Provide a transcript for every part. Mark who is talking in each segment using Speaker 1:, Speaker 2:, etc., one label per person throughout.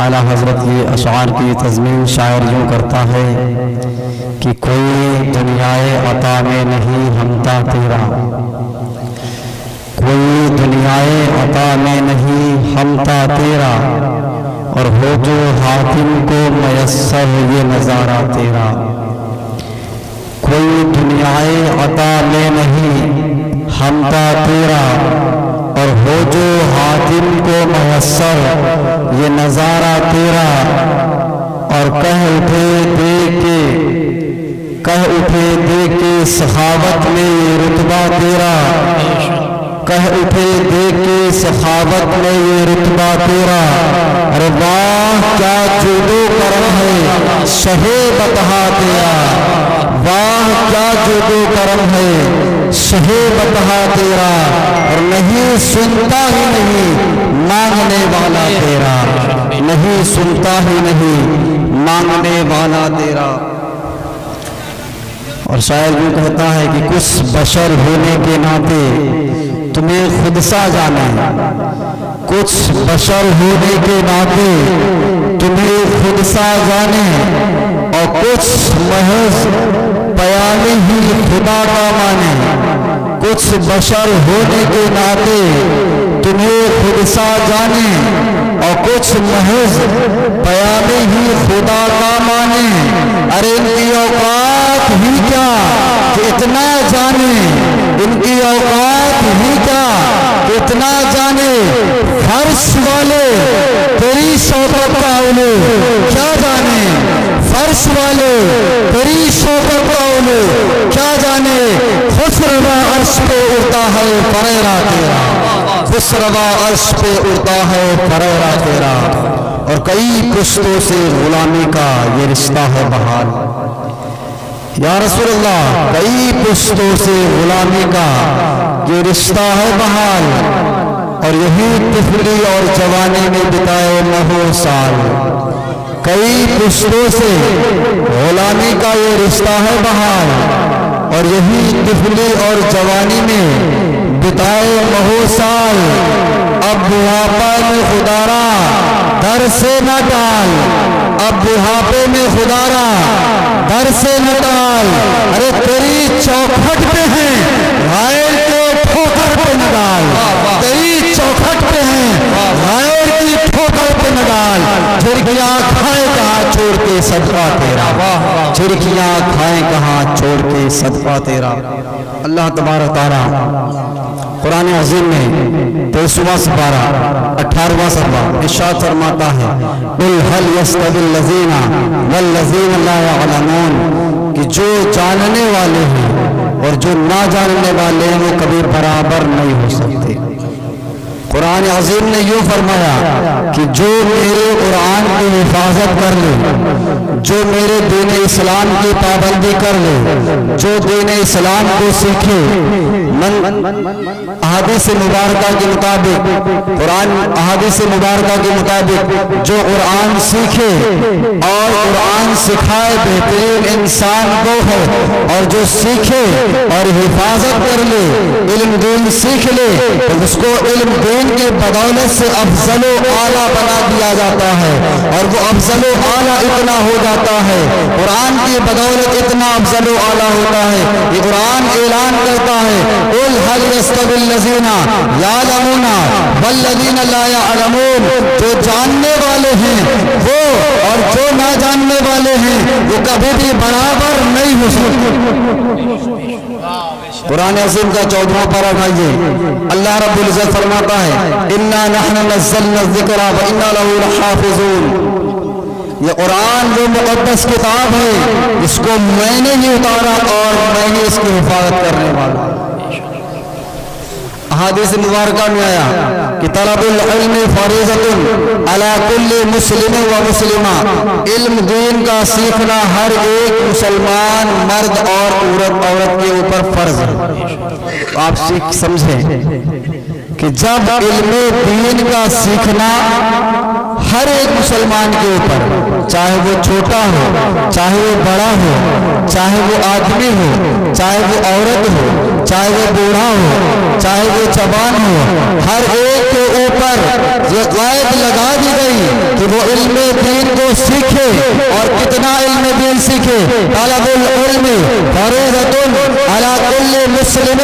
Speaker 1: اعلیٰ حضرت یہ اشعار کی تضمین شاعر یوں کرتا ہے کہ کوئی دنیائے عطا میں نہیں ہمتا تیرا، کوئی دنیائے عطا میں نہیں ہمتا تیرا، اور ہو جو حاتم کو میسر یہ نظارہ تیرا۔ کوئی دنیائے عطا میں نہیں ہمتا تیرا، اور ہو جو حاتم کو میسر یہ نظارہ تیرا۔ اور کہہ اٹھے دے کے سخاوت میں یہ رتبہ تیرا، کہہ اٹھے دے کے سخاوت میں یہ رتبہ تیرا۔ ارے واہ کیا جود و کرم ہے شہ بطحا تیرا، واہ کیا جود و کرم ہے شہ بطحا تیرا، اور نہیں سنتا ہی نہیں مانگنے والا تیرا، نہیں سنتا ہی نہیں مانگنے والا تیرا۔ اور شاعر یوں کہتا ہے کہ کچھ بشر ہونے کے ناطے تمہیں خود سا جانے، کچھ بشر ہونے کے ناطے تمہیں خود سا جانے، اور کچھ محض پیام ہی خدا کا مانے۔ کچھ بشر ہونے کے ناطے تمہیں خود سا جانے، اور کچھ محض پیام ہی خدا کا مانے۔ ارے ان کی اوقات ہی کیا کہ اتنا جانے، ان کی اوقات ہی کیا کہ اتنا جانے، فرش والے تیری شوقت کا علو کیا جانے، فرش والے تیری شوقت کا علو کیا جانے۔ خسروا عرش پہ اڑتا ہے پریرا تیرا، خسروا عرش پہ اڑتا ہے پریرا تیرا۔ اور کئی پشتوں سے غلامی کا یہ رشتہ ہے بحال، یا رسول اللہ کئی پشتوں سے غلامی کا یہ رشتہ ہے بحال، اور یہی طفلی اور جوانی میں بتائے 9 سال۔ کئی پشتوں سے غلامی کا یہ رشتہ ہے بحال، اور یہی طفلی اور جوانی میں بتائے 9 سال۔ اب بڑھاپے میں خدارا در سے نہ ٹال، اب بڑھاپے میں خدارا در سے نہ ٹال۔ ارے تیری چوکھٹ پہ ہیں غائر کے ٹھوکر پہ نہ ڈال، تیری چوکھٹ پہ ہیں غائر کی ٹھوکر پہ نہ ڈال۔ جھڑکیاں کھائیں کہاں چھوڑ کے صدقہ تیرا، جھڑکیاں کھائیں کہاں چھوڑ کے صدقہ تیرا۔ اللہ تبارک تعالیٰ قرآن عظیم میں 23واں سپارہ 18واں صفحہ ارشاد فرماتا ہے قل هل يستوي الذين والذين لا يعلمون، کہ جو جاننے والے ہیں اور جو نہ جاننے والے ہیں وہ کبھی برابر نہیں ہو سکتے۔ قرآن عظیم نے یوں فرمایا کہ جو میرے قرآن کی حفاظت کر لے، جو میرے دین اسلام کی پابندی کر لے، جو دین اسلام کو سیکھے، احادیث مبارکہ کے مطابق، قرآن احادیث مبارکہ کے مطابق جو قرآن سیکھے اور قرآن سکھائے بہترین انسان کو ہے، اور جو سیکھے اور حفاظت کر لے، علم دین سیکھ لے، تو اس کو علم دین کے بدولت سے افضل و اعلیٰ بنا دیا جاتا ہے، اور وہ افضل و اعلیٰ اتنا ہو جاتا ہے، قرآن کی بدولت اتنا افضل و اعلیٰ ہوتا ہے کہ قرآن اعلان کرتا ہے قل هل يستوي الذين يعلمون والذين لا يعلمون، جو جاننے والے ہیں وہ اور جو نہ جاننے والے ہیں وہ کبھی بھی برابر نہیں ہو سکتے۔ قرآن عظیم کا 14واں پارہ اٹھائیے، اللہ رب العزت فرماتا ہے اِنَّا نَحْنُ نَزَّلْنَا الذِّكْرَ وَإِنَّا لَهُ لَحَافِظُونَ۔ یہ قرآن وہ مقدس کتاب ہے جس کو میں نے ہی اتارا اور میں ہی اس کی حفاظت کرنے والا۔ احادیث مبارکہ میں آیا کہ طلب العلم فریضۃ علی کل مسلم و مسلمہ، علم دین کا سیکھنا ہر ایک مسلمان مرد اور عورت کے اوپر فرض ہے۔ آپ سیکھ سمجھیں کہ جب علم دین کا سیکھنا ہر ایک مسلمان کے اوپر، چاہے وہ چھوٹا ہو، چاہے وہ بڑا ہو، چاہے وہ آدمی ہو، چاہے وہ عورت ہو، چاہے وہ بوڑھا ہو، چاہے وہ جوان ہو، ہر ایک کے اوپر یہ قید لگا دی گئی کہ وہ علم دین کو سیکھے۔ اور کتنا علم دین سیکھے؟ طلب العلم فریضۃ علی کل مسلم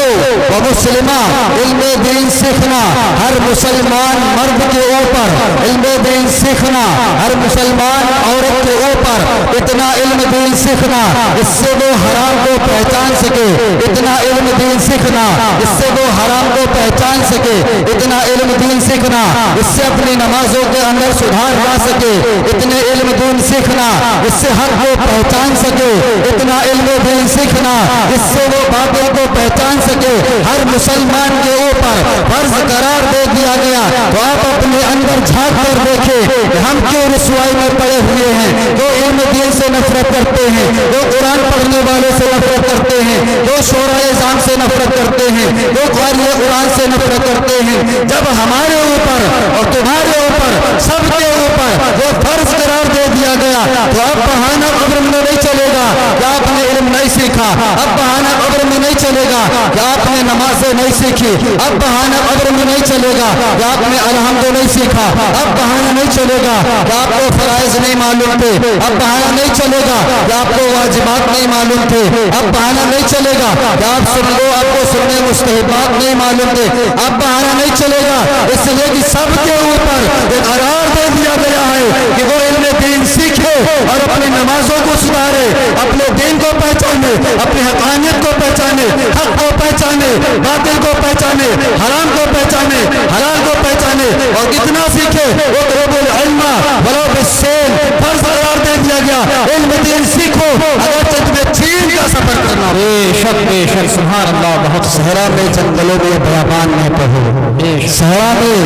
Speaker 1: و مسلمہ، علم دین سیکھنا ہر مسلمان مرد کے اوپر، علم دین سیکھنا ہر مسلمان عورت کے اوپر، اتنا علم دین سیکھنا اس سے وہ حرام کو پہچان سکے، اتنا علم دین سیکھنا اس سے وہ حرام کو پہچان سکے، اتنا علم دین سیکھنا اس سے اپنی نمازوں کے اندر سدھار لا سکے، اتنے علم دین سیکھنا اس سے حق کو پہچان سکے، اتنا علم دین سیکھنا اس سے وہ باطل کو پہچان سکے۔ ہر مسلمان کے اوپر فرض قرار دے دیا گیا۔ تو آپ اپنے اندر جھانک کر دیکھیں کہ ہم کیوں رسوائی میں پڑے ہوئے ہیں، جو علم دین سے نفرت کرتے ہیں، جو قرآن پڑھنے والوں سے نفرت کرتے ہیں، جو شورائے اعظام سے نفرت کرتے ہیں، جو قاری قرآن سے نفرت کرتے ہیں۔ جب ہمارے اوپر اور تمہارے اوپر سب کے اوپر وہ فرض قرار دے دیا گیا تو اب بہانہ قبر میں نہیں چلے گا کہ آپ نے علم نہیں سیکھا، اب بہانہ قبر میں نہیں چلے گا کہ آپ نے نمازیں نہیں سیکھی، اب بہانہ قبر میں نہیں چلے گا کہ آپ نے الحمد نہیں سیکھا، اب بہانہ نہیں چلے گا کہ آپ کو فرائض نہیں معلوم تھے، اب بہانہ نہیں چلے گا کہ آپ کو واجبات نہیں معلوم تھے، اب بہانہ نہیں چلے گا کہ آپ کو سننے مستحبات نہیں معلوم تھے، اب بہانہ نہیں چلے گا، اس لیے کہ سب کے اوپر ایک قرار دے دیا گیا ہے کہ وہ علم دین سیکھے اور اپنی نمازوں کو سدھارے، اپنے دین کو پہچانے، اپنی حقانیت کو پہچانے، حق کو پہچانے، باطل کو پہچانے، حرام کو پہچانے، حلال کو پہچانے، اور کتنا سیکھے وہ طلب العلم ولو بالسین، فرض قرار دے دیا گیا۔ علم دین سیکھو اگرچہ تمہیں چین کا سفر کرنا، بے شک سبحان اللہ۔ بہت صحرا میں جنگلوں میں بیابان میں پڑھو، صحرا میں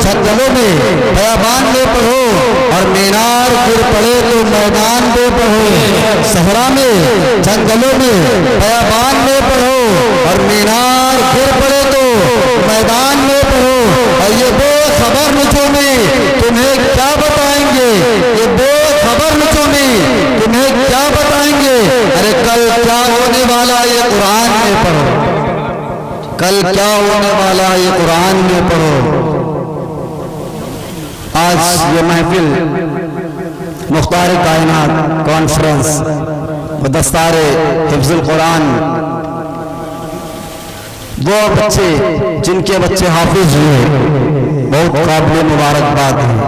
Speaker 1: جنگلوں میں بیابان میں پڑھو، اور مینار گر پڑے تو میدان میں پڑھو، صحرا میں جنگلوں میں بیابان میں پڑھو، اور مینار گر پڑے تو میدان میں پڑھو۔ اور یہ بے خبر نجومی تمہیں کیا بتائیں گے، یہ بے خبر نجومی تمہیں کیا بتائیں گے، ارے کل کیا ہونے والا یہ قرآن میں پڑھو، کل کیا ہونے والا یہ قرآن میں پڑھو۔ آج یہ محفل مختار کائنات کانفرنس و دستار حفظ القرآن، وہ بچے جن کے بچے حافظ ہوئے بہت قابل مبارکباد ہیں۔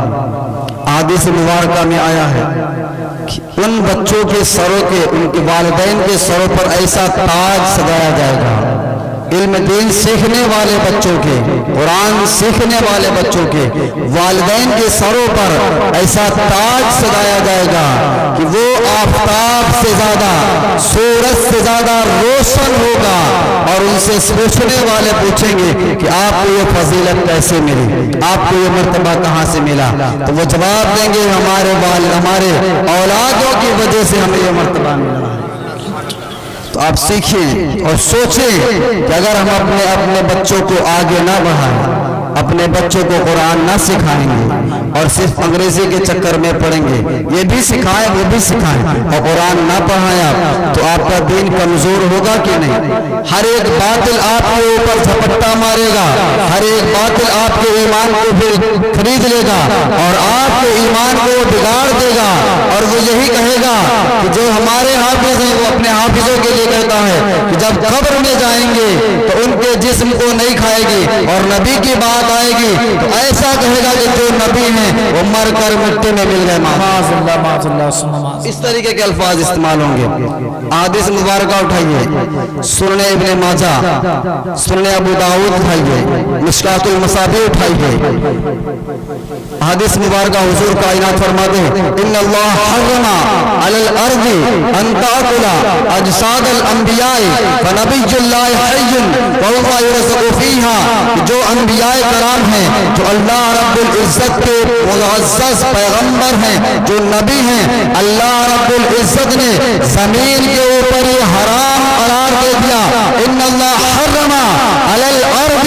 Speaker 1: حدیث مبارکہ میں آیا ہے کہ ان بچوں کے سروں کے، ان کے والدین کے سروں پر ایسا تاج سجایا جائے گا، علم دین سیکھنے والے بچوں کے، قرآن سیکھنے والے بچوں کے والدین کے سروں پر ایسا تاج سجایا جائے گا کہ وہ آفتاب سے زیادہ، سورج سے زیادہ روشن ہوگا، اور ان سے پوچھنے والے پوچھیں گے کہ آپ کو یہ فضیلت کیسے ملی، آپ کو یہ مرتبہ کہاں سے ملا، تو وہ جواب دیں گے ہمارے اولادوں کی وجہ سے ہمیں یہ مرتبہ ملا۔ تو آپ سیکھیں اور سوچیں کہ اگر ہم اپنے بچوں کو آگے نہ بڑھائیں، اپنے بچوں کو قرآن نہ سکھائیں گے اور صرف انگریزی کے چکر میں پڑھیں گے، یہ بھی سکھائیں وہ بھی سکھائیں، اور قرآن نہ پڑھائیں آپ، تو آپ کا دین کمزور ہوگا کہ نہیں؟ ہر ایک باطل آپ کے اوپر جھپٹا مارے گا، ہر ایک باطل آپ کے ایمان کو پھر خرید لے گا اور آپ کے ایمان کو بگاڑ دے گا، اور وہ یہی کہے گا کہ جو ہمارے حافظ ہیں وہ اپنے حافظوں کے لیے کہتا ہے کہ جب قبر میں جائیں گے تو ان کے جسم کو نہیں کھائے گی، اور نبی کی بات آئے گی تو ایسا کہے گا کہ جو نبی ہیں وہ مر کر مٹی میں مل گئے، معاذ اللہ۔ اس طریقے کے الفاظ استعمال ہوں گے۔ حدیث مبارکہ اٹھائیے، سنن ابن ماجہ، سنن ابو داؤد اٹھائیے، مشکات المصابیح اٹھائیے۔ حدیث مبارکہ حضور کائنات فرماتے ہیں ان اللہ حرم علی الارض ان تاکل اجساد الانبیاء فنبی اللہ حی وهو یرزق فیہا، جو انبیاء کرام ہیں، جو اللہ رب العزت کے معزز پیغمبر ہیں، جو نبی ہیں، اللہ رب العزت نے زمین کے اوپر یہ حرام قرار دے دیا۔ ان اللہ حرم علی الارض